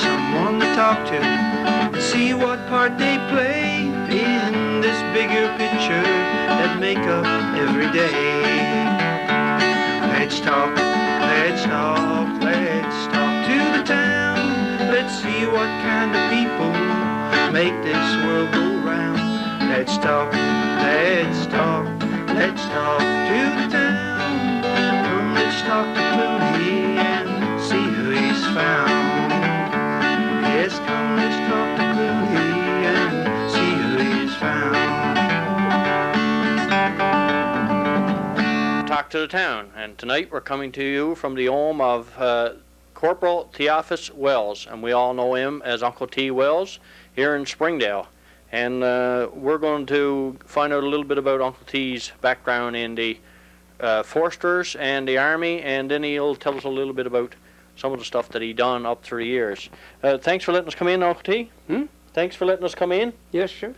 someone to talk to and see what part they play in this bigger picture that make up every day. Let's talk, let's talk, let's talk to the town. Let's see what kind of people make this world go round. Let's talk, let's talk, let's talk to the town. Come, let's talk to Clooney and see who he's found. Yes, come, let's talk to Clooney and see who he's found. Talk to the town, and tonight we're coming to you from the home of Corporal Theophilus Wells, and we all know him as Uncle T. Wells here in Springdale. And we're going to find out a little bit about Uncle T's background in the Foresters and the Army, and then he'll tell us a little bit about some of the stuff that he done up through the years. Thanks for letting us come in, Uncle T. Thanks for letting us come in. Yes, sir.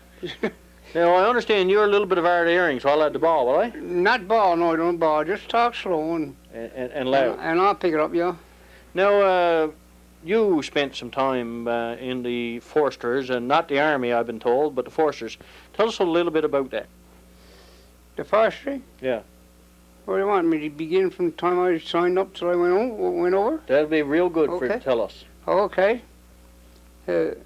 Now, I understand you're a little bit of hard of hearing, so I'll let the ball, will I? Not ball, no, I don't ball. Just talk slow and loud. And I'll pick it up, yeah. Now, you spent some time in the Foresters, and not the Army, I've been told, but the Foresters. Tell us a little bit about that. The forestry? Yeah. What do you want me to begin from the time I signed up till I went over? That'll be real good for you Okay. to tell us. Okay. First,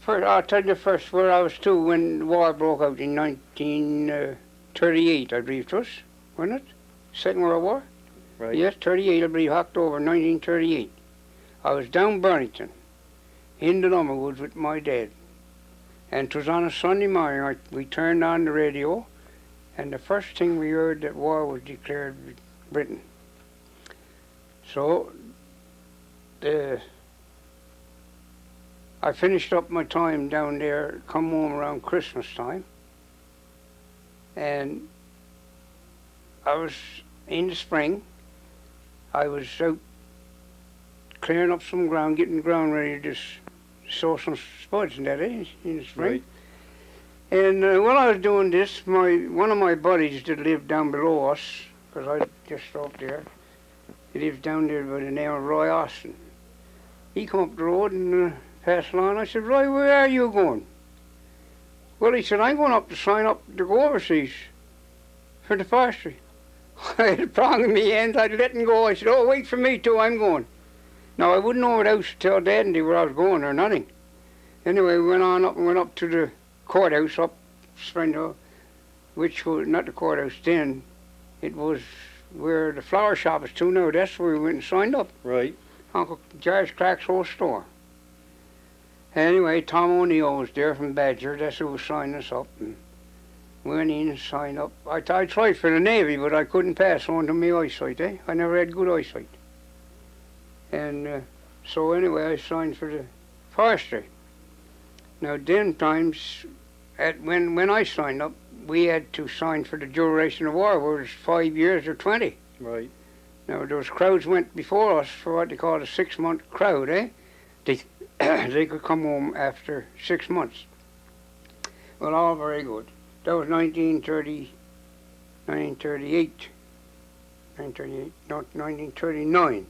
I'll tell you first where I was too when the war broke out in 1938, I believe it was, wasn't it? Second World War? Right. Yes, 38, I believe, October 1938. I was down Burlington, in the Lumberwoods with my dad. And 'twas on a Sunday morning, we turned on the radio, and the first thing we heard that war was declared with Britain. So, I finished up my time down there, come home around Christmas time, and I was in the spring. I was out clearing up some ground, getting the ground ready to sow some spuds and that, in the spring. Right. And while I was doing this, one of my buddies that lived down below us, because I just up there, he lives down there by the name of Roy Austin. He come up the road and passed along. I said, Roy, where are you going? Well, he said, I'm going up to sign up to go overseas for the forestry. I had a prong in my hand. I'd let him go. I said, oh, wait for me too, I'm going. Now, I wouldn't know without to tell Dad and where I was going or nothing. Anyway, we went on up and went up to the courthouse up Springdale, which was not the courthouse then. It was where the flower shop is too now. That's where we went and signed up. Right. Uncle George Clark's whole store. Anyway, Tom O'Neill was there from Badger. That's who was signing us up. And went in and signed up. I tried for the Navy, but I couldn't pass on to my eyesight, I never had good eyesight. And so anyway, I signed for the forestry. Now, them times, when I signed up, we had to sign for the duration of war, whether it's 5 years or 20. Right. Now, those crowds went before us for what they call a 6-month crowd, They could come home after 6 months. Well, all very good. That was 1939.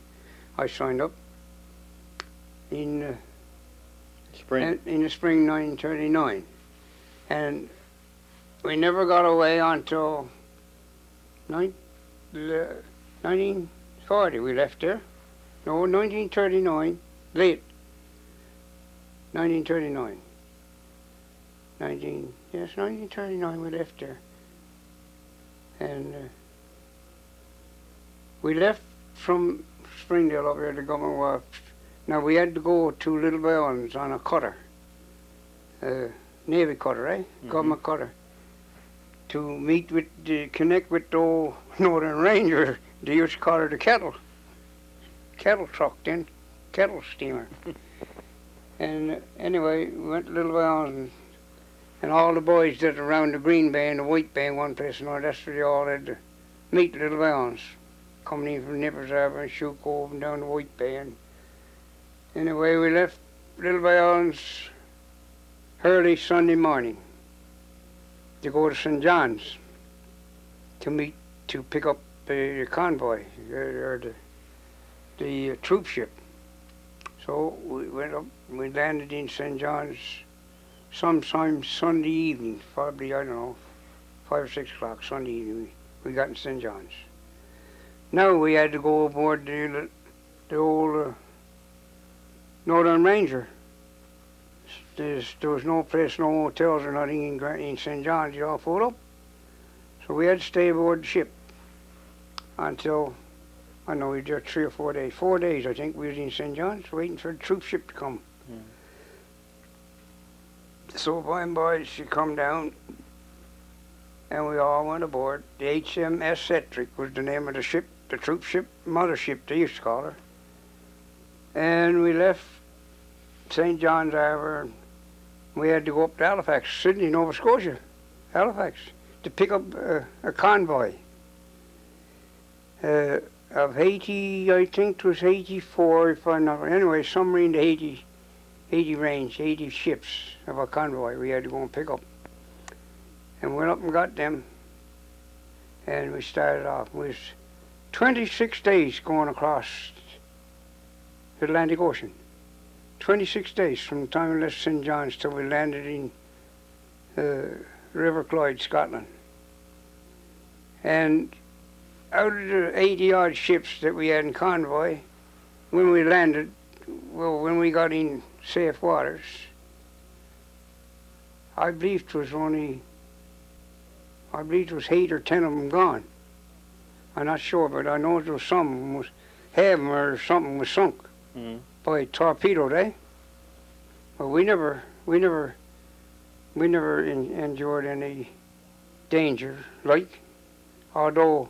I signed up in Spring. in the spring 1939, and we never got away until 1940. We left there. No, 1939, late. 1939. 1939 we left there. And we left from Springdale up here to Government Wharf. Now we had to go to Little Islands on a cutter. Navy cutter, Mm-hmm. Government cutter. To connect with the old Northern Ranger. They used to call her the kettle truck then, kettle steamer. And anyway, we went to Little Islands, and all the boys that were around the Green Bay and the White Bay in one place and all, that's where they all had to meet Little Islands, coming in from Nippers Harbor and Shoe Cove and down the White Bay. And anyway, we left Little Islands early Sunday morning to go to St. John's to pick up the convoy, or the troop ship. So So we went up and we landed in St. John's sometime Sunday evening, probably, I don't know, 5 or 6 o'clock Sunday evening. We got in St. John's. Now we had to go aboard the old Northern Ranger. There was no place, no hotels or nothing in St. John's. You all pulled up. So we had to stay aboard the ship until, I know we did 3 or 4 days. 4 days, I think, we was in St. John's waiting for the troop ship to come. So by and by she come down and we all went aboard. The HMS Ettrick was the name of the ship, the troop ship, mothership they used to call her. And we left St. John's Harbour and we had to go up to Halifax, Sydney, Nova Scotia, Halifax, to pick up a convoy of 80, I think it was 84, if I'm not, anyway, somewhere in the 80 range, 80 ships of a convoy we had to go and pick up. And went up and got them, and we started off. It was 26 days going across the Atlantic Ocean. 26 days from the time we left St. John's till we landed in River Clyde, Scotland. And out of the 80-odd ships that we had in convoy, when we landed, well, when we got in safe waters, I believe it was 8 or 10 of them gone. I'm not sure, but I know there was some was half or something was sunk by torpedoed, eh? But we never endured any danger, like, although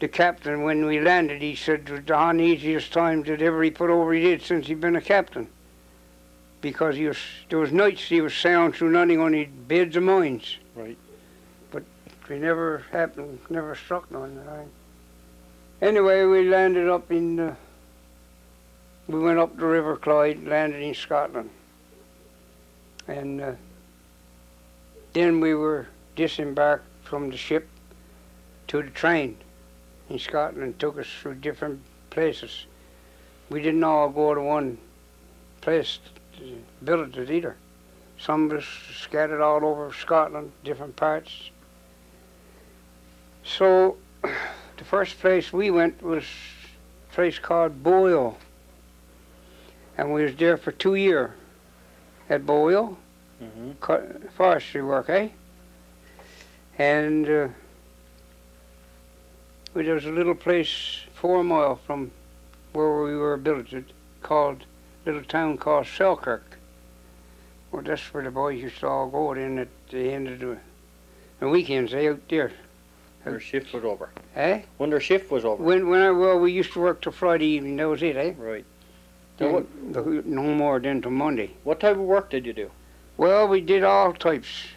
the captain, when we landed, he said it was the uneasiest time that ever he put over he did since he'd been a captain. Because there was nights he was sailing through nothing, only beds of mines. Right. But we never struck none. Anyway, we landed up in, we went up the River Clyde, landed in Scotland. And then we were disembarked from the ship to the train in Scotland and took us through different places. We didn't all go to one place, billeted either. Some of us scattered all over Scotland, different parts. So the first place we went was a place called Boyle. And we was there for 2 years at Boyle, forestry work, eh? And there was a little place 4 miles from where we were billeted, little town called Selkirk. Well, that's where the boys used to all go in at the end of the weekends, out there. Their shift was over. Eh? When their shift was over. Well, we used to work till Friday evening, that was it, eh? Right. No more than till Monday. What type of work did you do? Well, we did all types.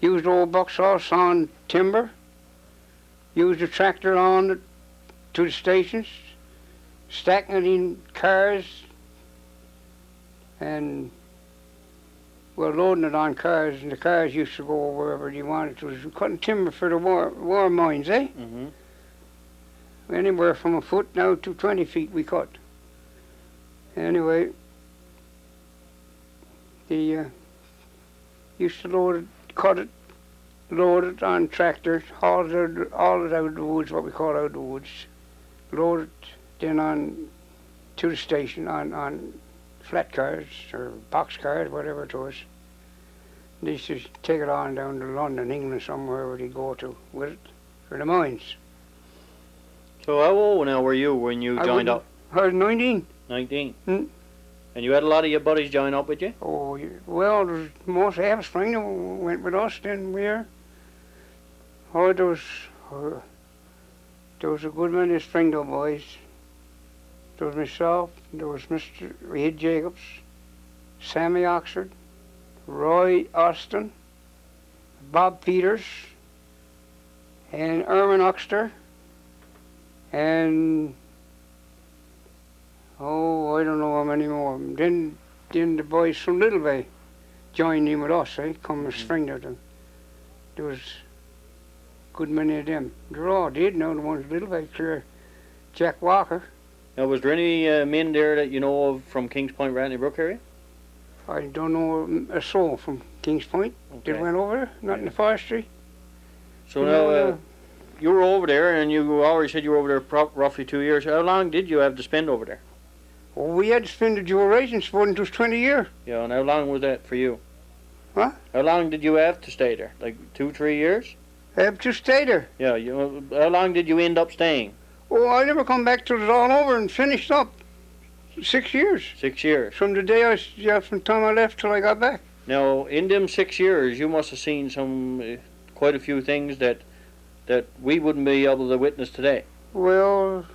Used old buck saw, sawing timber. Used a tractor on to the stations, stacking it in cars, and well, loading it on cars, and the cars used to go wherever you wanted to. We cutting timber for the war mines, eh? Anywhere from a foot now to 20 feet we cut. Anyway, they used to load it, cut it, load it on tractors, haul it out of the woods, what we call out of the woods, load it then on to the station on flat cars or box cars, whatever it was. They used to take it on down to London, England, somewhere where they go to with it for the mines. So how old now were you when you joined up? I was 19. 19. And you had a lot of your buddies join up with you? Oh, well, there was most half of Springdale went with us then we were. Oh, there was a good many Springdale boys. There was myself, there was Mr. Reed Jacobs, Sammy Oxford, Roy Austin, Bob Peters, and Erwin Oxter, and I don't know how many more. Then the boys from Little Bay joined in with us, come to Springdale. There was a good many of them. They're all dead now, the ones in Little Bay, clear Jack Walker, Now, was there any men there that you know of from Kings Point, Ratney Brook area? I don't know a soul from Kings Point Okay. that went over there, not in the forestry. So No, now, no. you were over there, and you already said you were over there roughly 2 years. How long did you have to spend over there? Well, we had to spend the duration, supposing it was 20 years. Yeah, and how long was that for you? What? How long did you have to stay there? Like 2, 3 years? I have to stay there. Yeah, how long did you end up staying? Oh, I never come back till it was all over and finished up. 6 years. 6 years. From the day from the time I left till I got back. Now, in them 6 years, you must have seen quite a few things that we wouldn't be able to witness today. Well,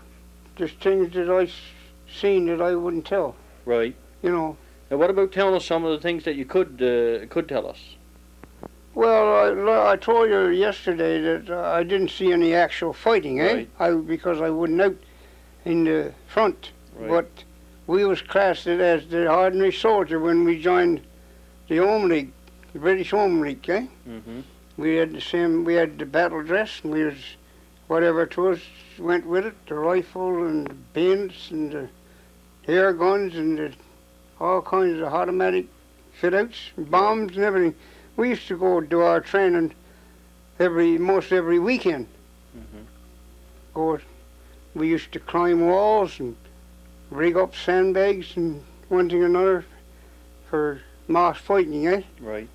just things that I seen that I wouldn't tell. Right. You know. Now, what about telling us some of the things that you could tell us? Well, I told you yesterday that I didn't see any actual fighting, Right. Because I wasn't out in the front. Right. But we was classed as the ordinary soldier when we joined the Home League, the British Home League, Mm-hmm. We had the battle dress, and we was, whatever it was, went with it, the rifle and the bayonets and the air guns and all kinds of automatic fit-outs, bombs and everything. We used to go do our training most every weekend. Mm-hmm. We used to climb walls and rig up sandbags and one thing or another for mass fighting, Right.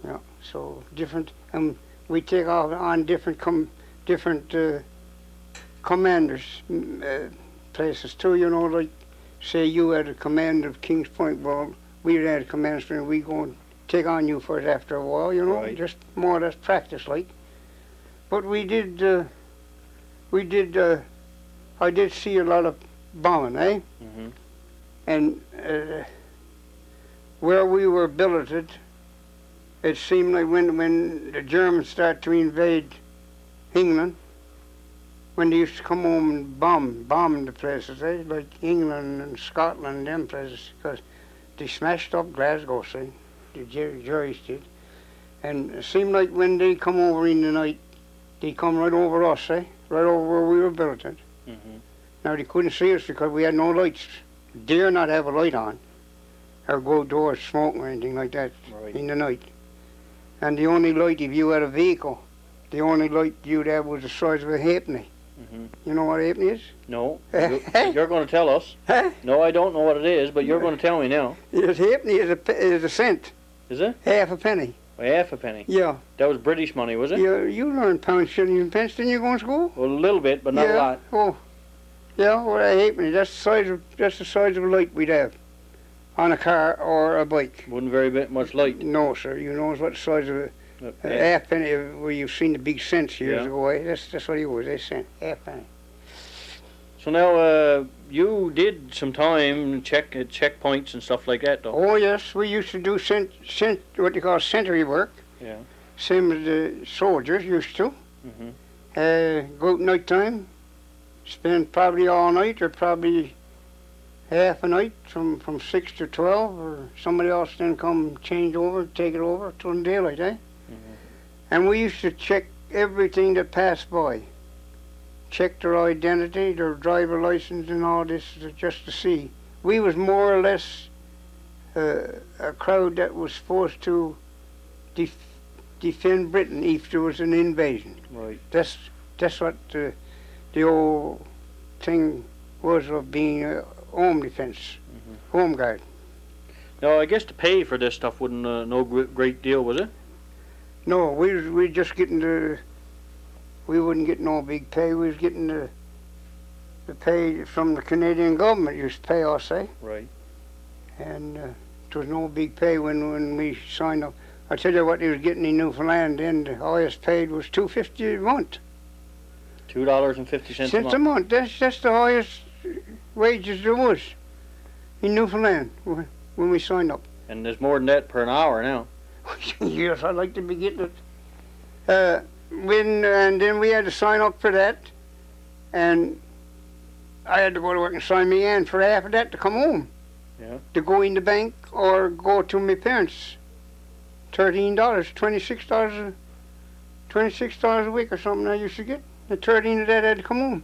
Yeah, so different, and we take off on different commanders places too. You know, like say you had a command of Kings Point. Well, we had a command, and we go and take on you for it after a while. You know, Right. just more or less practice like. But I did see a lot of bombing, Mm-hmm. And where we were billeted, it seemed like when the Germans started to invade England, when they used to come home and bomb the places, like England and Scotland and them places, because they smashed up Glasgow, see, the Jerry's did. And it seemed like when they come over in the night, they come right over us, right over where we were billeted. Mm-hmm. Now they couldn't see us because we had no lights. Dare not have a light on, or go outdoors smoking or anything like that Right. in the night. And the only light, if you had a vehicle, the only light you'd have was the size of a halfpenny. Mm-hmm. You know what a halfpenny is? No, you're going to tell us. Huh? No, I don't know what it is, but you're going to tell me now. Yes, halfpenny is a cent, Is it? half a penny. Half a penny. Yeah. That was British money, was it? You learn pounds, shillings, and pence, didn't you go to school? Well, a little bit, but not a yeah. lot. Oh, yeah. Well, a halfpenny. That's the size of a light we'd have on a car or a bike. Wasn't very much light. No, sir. You know what the size of a halfpenny, where you've seen the big cents years Yeah. ago. That's what it was. A cent, halfpenny. So now, you did some time check at checkpoints and stuff like that, though. Oh yes, we used to do what they call sentry work. Yeah. Same as the soldiers used to. Mm-hmm. Go out night time, spend probably all night or probably half a night from 6 to 12, or somebody else then come change over, take it over till daylight, Mm-hmm. And we used to check everything that passed by. Check their identity, their driver license and all this, just to see. We was more or less a crowd that was supposed to defend Britain if there was an invasion. Right. That's what the old thing was of being a home defense, home guard. Now, I guess the pay for this stuff wasn't no great deal, was it? No, we just getting we wouldn't get no big pay. We was getting the pay from the Canadian government used to pay us, Right. And it was no big pay when we signed up. I tell you what they was getting in Newfoundland then, the highest paid was $2.50 a month. $2.50 a month. That's the highest wages there was in Newfoundland when we signed up. And there's more than that per an hour now. Yes, I'd like to be getting it. And then we had to sign up for that, and I had to go to work and sign me in for half of that to come home. Yeah. To go in the bank or go to my parents. $13, $26 a week or something I used to get. And 13 of that had to come home.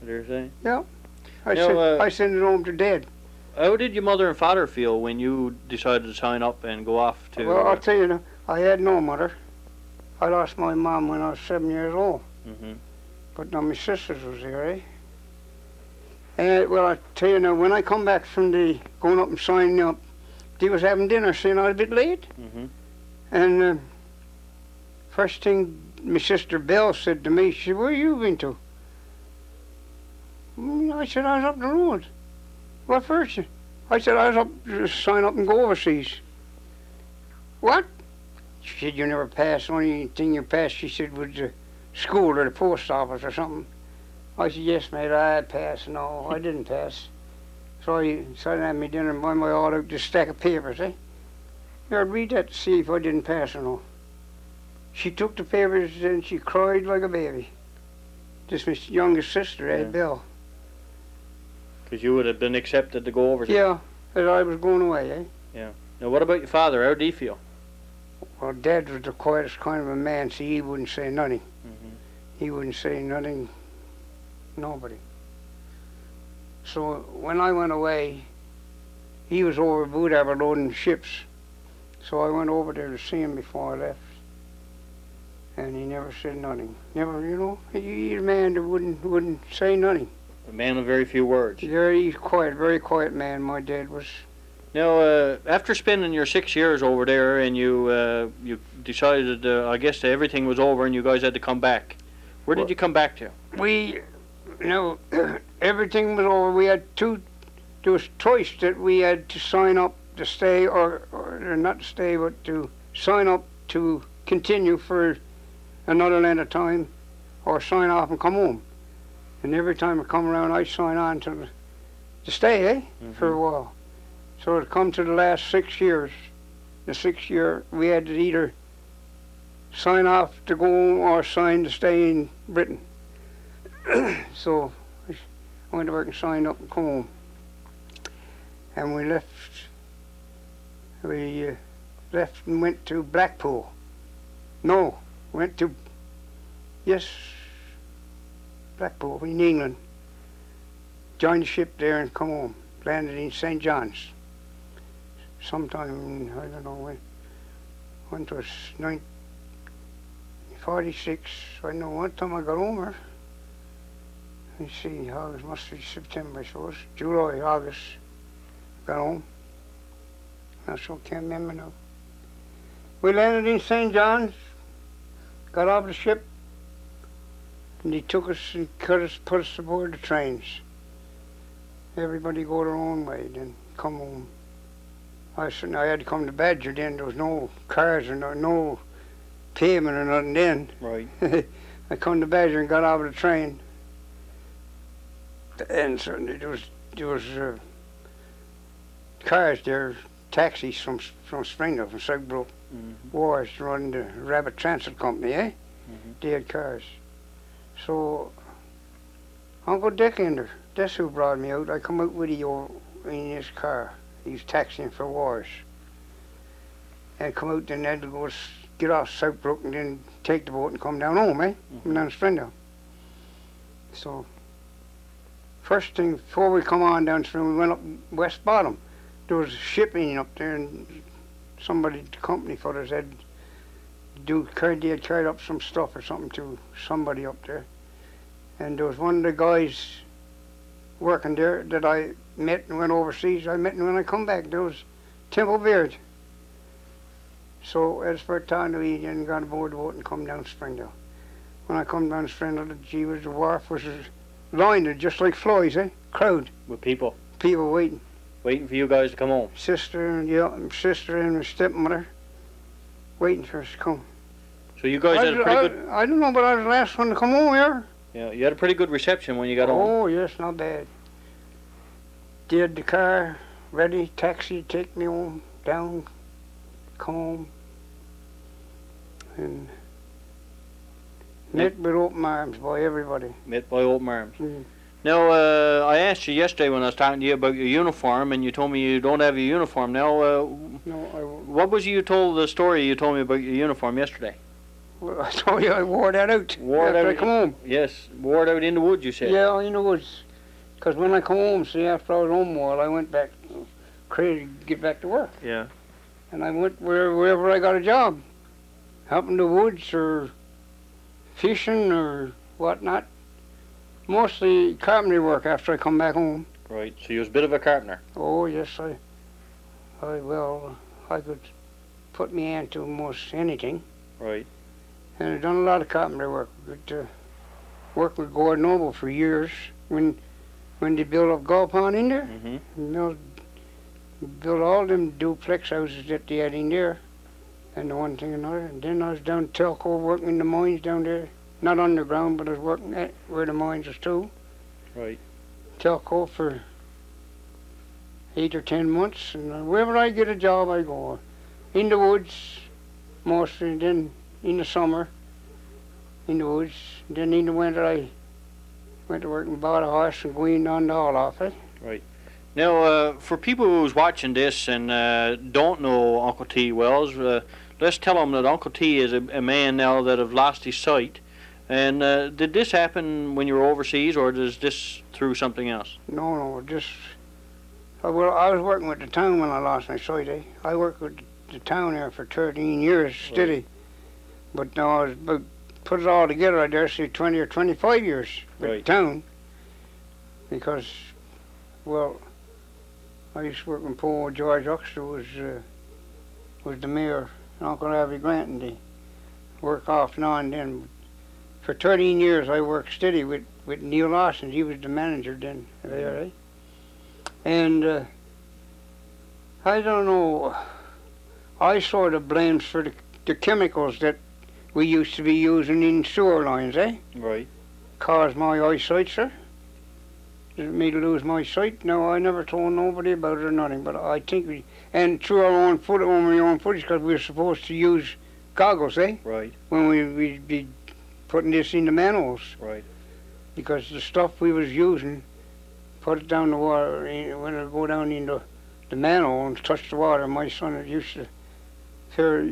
What are you saying? Yeah. I sent it home to Dad. How did your mother and father feel when you decided to sign up and go off to... Well, I'll tell you now, I had no mother. I lost my mom when I was 7 years old. Mm-hmm. But now my sisters was there, eh? And, well, I tell you now, when I come back from the going up and signing up, they was having dinner, saying I was a bit late. Mm-hmm. And first thing my sister Belle said to me, she said, where you been to? I said, I was up the road. What first? I said, I was up to sign up and go overseas. What? She said, you never passed. Only thing you passed, she said, was the school or the post office or something. I said, yes, mate, I passed. No, I didn't pass. So I had me dinner and buy my all out this stack of papers, eh? Here, I'd read that to see if I didn't pass or no. She took the papers and she cried like a baby. This my youngest sister, Yeah. Belle. Because you would have been accepted to go over there. Yeah, as I was going away, eh? Now, what about your father? How did he feel? Well, Dad was the quietest kind of a man, so he wouldn't say nothing. Mm-hmm. He wouldn't say nothing, nobody. So when I went away, he was over at Boudabber loading ships. So I went over there to see him before I left. And he never said nothing. Never, you know, he's a man that wouldn't say nothing. A man of very few words. Very quiet, very quiet man, my dad was. Now, after spending your 6 years over there and you decided, I guess everything was over and you guys had to come back. Where did you come back to? We, you know, everything was over. We had there was twice that we had to sign up to stay, or not to stay, but to sign up to continue for another length of time, or sign off and come home. And every time I come around, I'd sign on to stay, eh, for a while. So it come to the last 6 years. The 6th year, we had to either sign off to go home or sign to stay in Britain. So I went to work and signed up and come home. And we left and went to Blackpool. No, went to, yes, Blackpool in England. Joined the ship there and come home. Landed in St. John's. Sometime, I don't know when it was 1946. I don't know what time I got home here. Let me see, August, must be September, I suppose. July, August. Got home. I still can't remember now. We landed in St. John's, got off the ship, and they took us and put us aboard the trains. Everybody go their own way, then come home. I had to come to Badger then. There was no cars or no pavement or nothing then. Right. I come to Badger and got out of the train. And certainly there was cars there, taxis from Springdale, from Southbrook, Wars running the Rabbit Transit Company, eh? They had cars. So Uncle Dickender, that's who brought me out. I come out with you in his car. He was taxiing for Wars. And come out and had to go get off Southbrook and then take the boat and come down home, eh? Come down to Springdale. So first thing, before we come on down Springdale, we went up West Bottom. There was shipping up there, and somebody, the company for us, had carried up some stuff or something to somebody up there. And there was one of the guys working there that I met and went overseas. I met him when I come back. There was Temple Beard. So as for time we then got aboard the boat and come down to Springdale. When I come down to Springdale, the wharf was lined just like flies, eh? Crowd. With people? People waiting. Waiting for you guys to come home? Sister and my stepmother waiting for us to come. So you guys had a pretty good... I don't know, but I was the last one to come home here. Yeah, you had a pretty good reception when you got home. Oh, yes, not bad. Did the car ready, taxi, take me home, down, come home. And met with open arms by everybody. Met by open arms. Mm. Now, I asked you yesterday when I was talking to you about your uniform, and you told me you don't have your uniform. Now, No, I won't. what was the story you told me about your uniform yesterday? Well, I told you I wore that out Wore it after out? I come home. Yes, wore it out in the woods, you said. Yeah, in the woods. Because when I come home, see, after I was home a while, I went back crazy to get back to work. Yeah. And I went wherever I got a job, out in the woods or fishing or whatnot. Mostly carpentry work after I come back home. Right. So you was a bit of a carpenter. Oh yes, I could put me hand to most anything. Right. And I've done a lot of carpentry work. Worked with Gordon Noble for years when they built up Gull Pond in there. Mm-hmm. Built all them duplex houses that they had in there, and the one thing and another. And then I was down Telco working in the mines down there, not underground, but I was working at where the mines was too. Right. Telco for 8 or 10 months, and wherever I get a job, I go. In the woods, mostly. Then in the summer, in the woods. Then in the winter, I went to work and bought a horse and going on the haul off it. Right. Now, for people who's watching this and don't know Uncle T. Wells, let's tell them that Uncle T. is a man now that have lost his sight. And did this happen when you were overseas, or is this through something else? No, just... Well, I was working with the town when I lost my sight, eh? I worked with the town there for 13 years, steady. Right. But now I was, put it all together, I dare say 20 or 25 years with Right. the town. Because, well, I used to work when poor George Uxter was the mayor, and Uncle Harvey Grant, and they work off and on then. For 13 years I worked steady with Neil Lawson. He was the manager then there, eh? And I don't know, I sort of blames for the chemicals that we used to be using in sewer lines, eh? Right. Caused my eyesight, sir. Did me to lose my sight? No, I never told nobody about it or nothing, but I think and through our own foot, on my own footage, because we were supposed to use goggles, eh? Right. When we'd be putting this in the manholes. Right. Because the stuff we was using, put it down the water, when it go down into the manhole and touch the water, my son it used to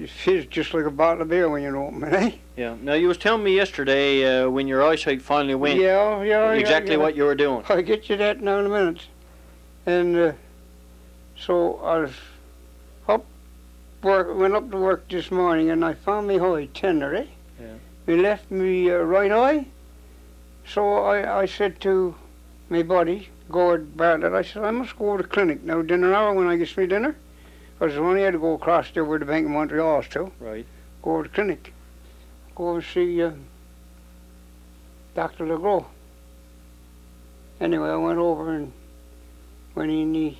fizz just like a bottle of beer when you open it, eh? Yeah. Now, you was telling me yesterday when your eyesight finally went, exactly what you were doing. I'll get you that now in a minute. And so I was went up to work this morning and I found me eye tender, eh? Yeah. It left me right eye. So I said to my buddy, Gord Bartlett, I said, I must go to the clinic now, dinner hour when I get me dinner. Because I only had to go across there where the Bank of Montreal is to. Right. Go to the clinic. Go and see Dr. Legros. Anyway, I went over and when he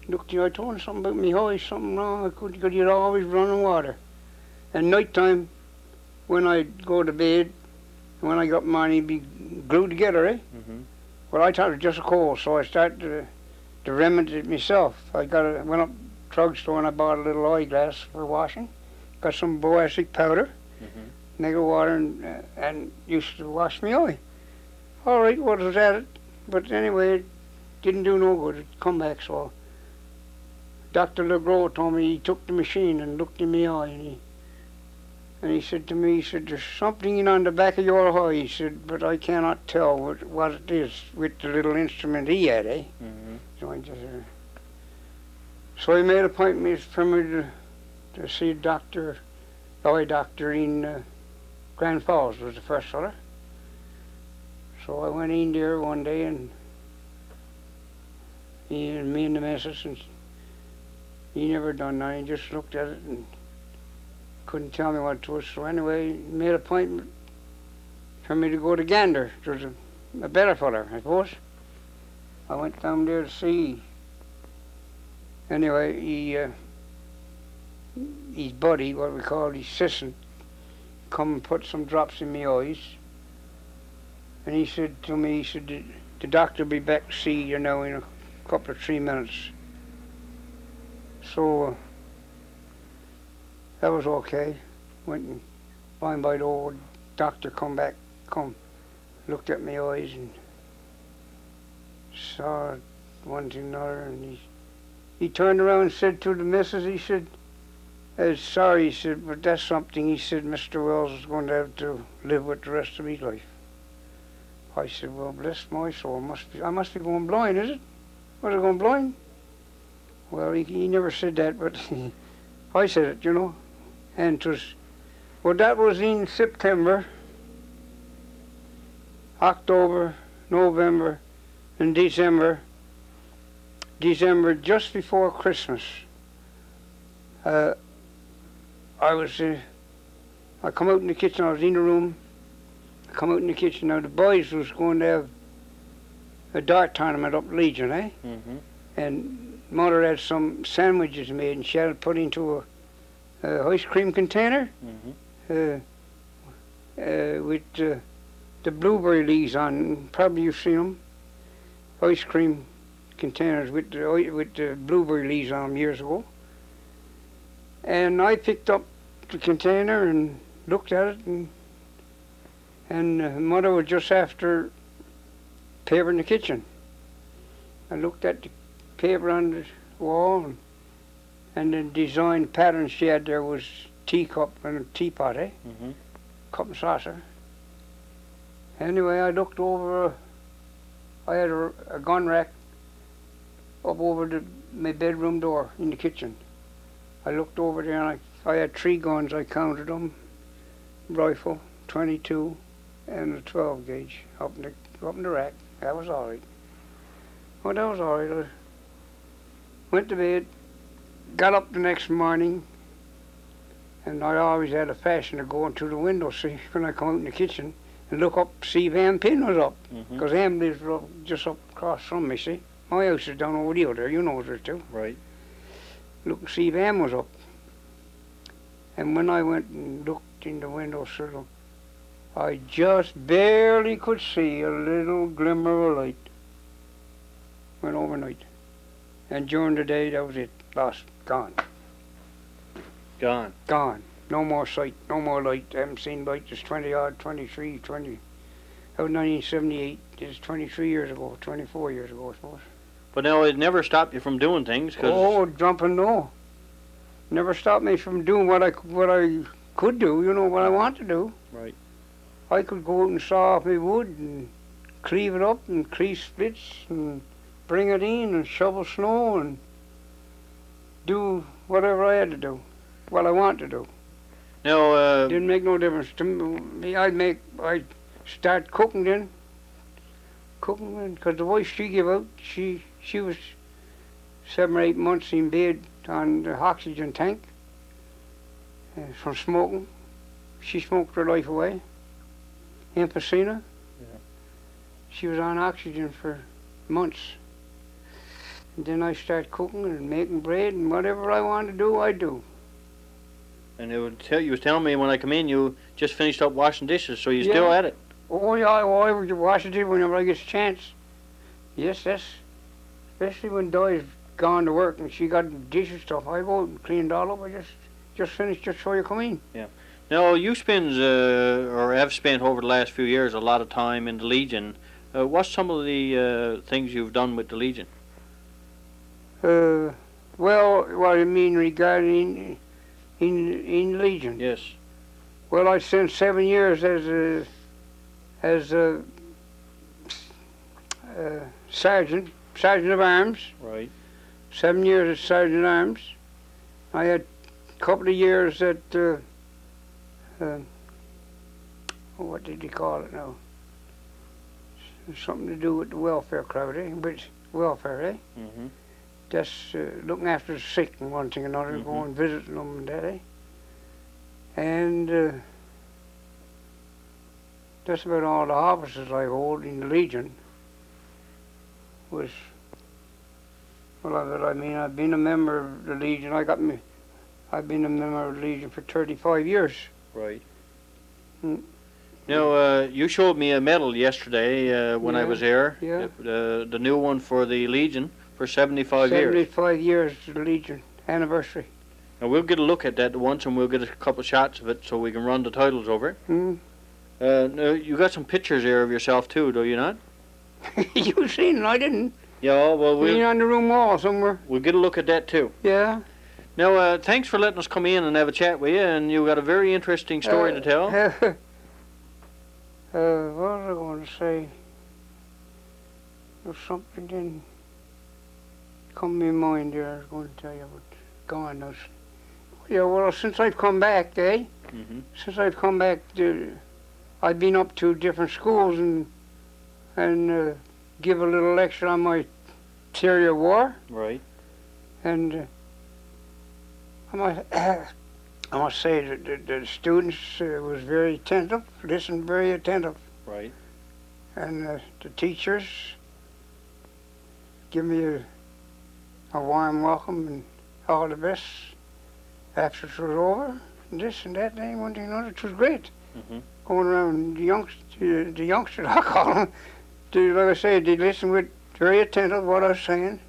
looked at me, I told him something about me eye, something wrong. I couldn't, because he'd always running water. And night time, when I'd go to bed, when I got mine, he'd be glued together, eh? Mm-hmm. Well, I thought it was just a cold, so I started to remedy it myself. I went up to the drugstore and I bought a little eyeglass for washing. Got some boracic powder, negative water, and used to wash my eye. All right, well, it was at it. But anyway, it didn't do no good. It come back, so Dr. Legros told me he took the machine and looked in my eye, and he said to me, he said, there's something in on the back of your eye, he said, but I cannot tell what it is with the little instrument he had, eh? Mm-hmm. So he made an appointment for me to see the eye doctor in Grand Falls, was the first fella. So I went in there one day and me and the missus, and he never done nothing, he just looked at it and couldn't tell me what it was. So anyway, he made an appointment for me to go to Gander. It was a better fella, I suppose. I went down there to see. Anyway, his buddy, what we call his assistant, come and put some drops in my eyes. And he said to me, he said, the doctor will be back to see you now in a couple of 3 minutes. So that was okay. Went and by the old doctor come, looked at my eyes and saw one thing and another, and he turned around and said to the missus, he said, sorry, he said, but that's something, he said, Mr. Wells is going to have to live with the rest of his life. I said, well, bless my soul, I must be going blind, is it? Was I going blind? Well, he never said that, but I said it, you know. And that was in September, October, November, and December. December, just before Christmas. I come out in the kitchen, I was in the room. I come out in the kitchen, now the boys was going to have a dart tournament up Legion, eh? Mm-hmm. And Mother had some sandwiches made, and she had it put into a ice cream container with the blueberry leaves on. Probably you've seen them. Ice cream containers with the blueberry leaves on them years ago. And I picked up the container and looked at it, and Mother was just after paper in the kitchen. I looked at the paper on the wall, and the design pattern she had there was teacup and a teapot, eh? Mm-hmm. Cup and saucer. Anyway, I looked over, I had a gun rack up over my bedroom door in the kitchen. I looked over there and I had 3 guns, I counted them, rifle, 22, and a 12 gauge up in the rack. That was all right. Well, that was all right. I went to bed, got up the next morning, and I always had a fashion of going through the window, see, when I come out in the kitchen, and look up, see if Ann Pin was up, because Ann lives just up across from me, see. My house is down over the hill there, you know there too. Right. Look and see if Ann was up. And when I went and looked in the window sill, I just barely could see a little glimmer of light. Went overnight. And during the day, that was it. Lost. Gone. Gone. Gone. No more sight. No more light. I haven't seen light. It's 20-odd, 23, 20. That was 1978. It's 23 years ago, 24 years ago, I suppose. But now it never stopped you from doing things, because... Oh, jumping, no. Never stopped me from doing what I could do, you know, what I want to do. Right. I could go out and saw off my wood and cleave it up and crease splits and bring it in and shovel snow and do whatever I had to do, what I want to do. Now, Didn't make no difference to me. I'd start cooking then. Cooking, because the wife she gave out, she was 7 or 8 months in bed on the oxygen tank from smoking. She smoked her life away. Emphysema. Yeah. She was on oxygen for months. And then I started cooking and making bread, and whatever I wanted to do, I do. and you was telling me when I come in, you just finished up washing dishes, so you're still at it. Oh yeah, I would wash it whenever I get a chance. Yes, that's especially when Di's gone to work and she got the dishes stuff. I go out and clean it all up. I just finished just before you come in. Yeah. Now you spend or have spent over the last few years a lot of time in the Legion. What's some of the things you've done with the Legion? Well, what I mean regarding in Legion. Yes. Well, I spent 7 years as a sergeant of arms. Right. 7 years as sergeant at arms. I had a couple of years at what did they call it now? Something to do with the welfare crowd, eh? Which welfare, eh? Mm-hmm. That's looking after the sick and one thing and another, Mm-hmm. going visiting them and that, eh? And that's about all the offices I hold in the Legion. I've been a member of the Legion. I've been a member of the Legion for 35 years. Right. Mm. Now, you showed me a medal yesterday when I Yeah, was there. yeah. The new one for the Legion for 75 years. 75 years of the Legion anniversary. Now we'll get a look at that once, and we'll get a couple of shots of it so we can run the titles over it. Mm. Now, you got some pictures there of yourself too, do you not? You seen it? I didn't. Yeah. Well, Been on the room wall somewhere. we'll get a look at that too. Yeah. Now, thanks for letting us come in and have a chat with you, and you got a very interesting story to tell. What was I going to say? There's something didn't come to my mind there I was going to tell you, but gone. Yeah, well, since I've come back, since I've come back, I've been up to different schools and give a little lecture on my theory of war. Right. And I must say that the students was very attentive, listened very attentive. Right. And the teachers give me a warm welcome and all the best after it was over. And this and that, and one thing and another. It was great. Going around the youngsters, I call them. Like I say, they listen with very attentive what I was saying.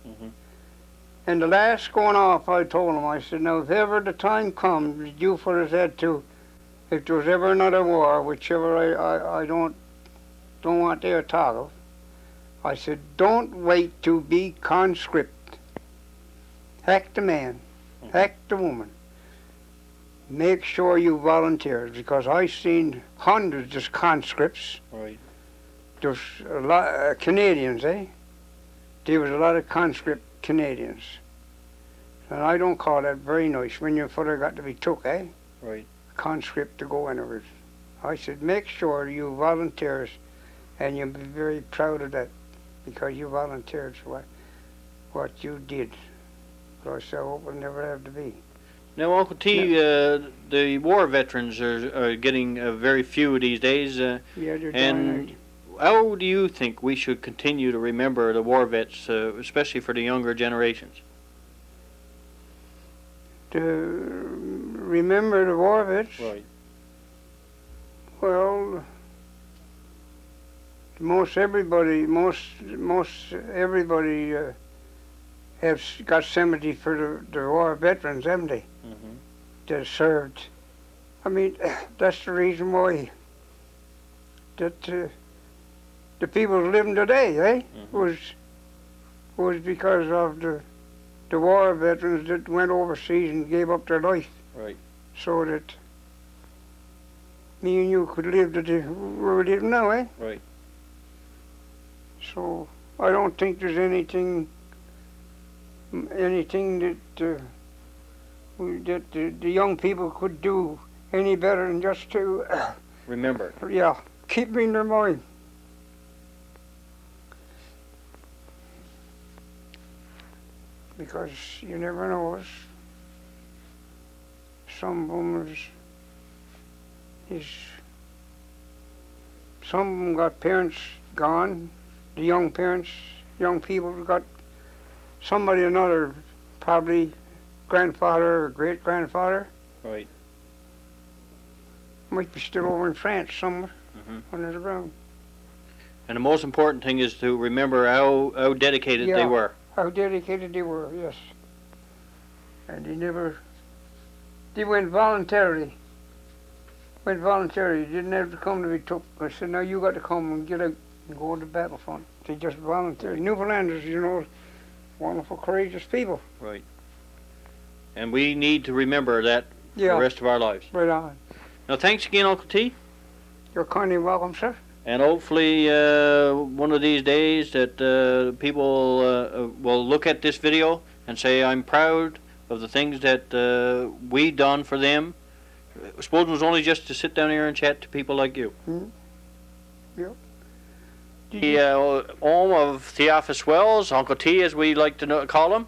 And the last going off, I told them, I said, now if ever the time comes, you fellas had to, if there was ever another war, whichever I don't want to talk of, I said, don't wait to be conscript. Heck the man, heck the woman. Make sure you volunteer, because I've seen hundreds of conscripts. Right. There's a lot of Canadians, There was a lot of conscript Canadians. And I don't call that very nice when your father got to be took, Right. Conscript to go anywhere. I said, make sure you volunteers, and you'll be very proud of that, because you volunteered for what you did. So I said, I hope it'll never have to be. Now, Uncle T, the war veterans are getting very few these days. Yeah, they're and dying. how do you think we should continue to remember the war vets, especially for the younger generations? To remember the war vets? Right. Well, most everybody have got sympathy for the war veterans, haven't they? That served. I mean, that's the reason why that the people living today, was because of the war veterans that went overseas and gave up their life. Right. So that me and you could live where we're living now, Right. So I don't think there's anything that the young people could do any better than just to Remember. keep me in their mind. Because you never know. Some of them some of them got parents gone. The young people got somebody, another, probably grandfather or great-grandfather. Right. Might be still over in France somewhere, under the ground. And the most important thing is to remember how dedicated they were. How dedicated they were, yes. And they went voluntarily. They didn't have to come to be took. I said, no, you got to come and get out and go to the battlefront. They just volunteered. Newfoundlanders, wonderful, courageous people. Right. And we need to remember that for the rest of our lives. Right on. Now, thanks again, Uncle T. You're kindly welcome, sir. And hopefully one of these days that people will look at this video and say, I'm proud of the things that we done for them. I suppose it was only just to sit down here and chat to people like you. Yep. The home of Theophilus Wells, Uncle T as we like to call him.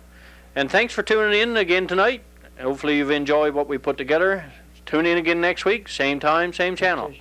And thanks for tuning in again tonight. Hopefully you've enjoyed what we put together. Tune in again next week, same time, same channel.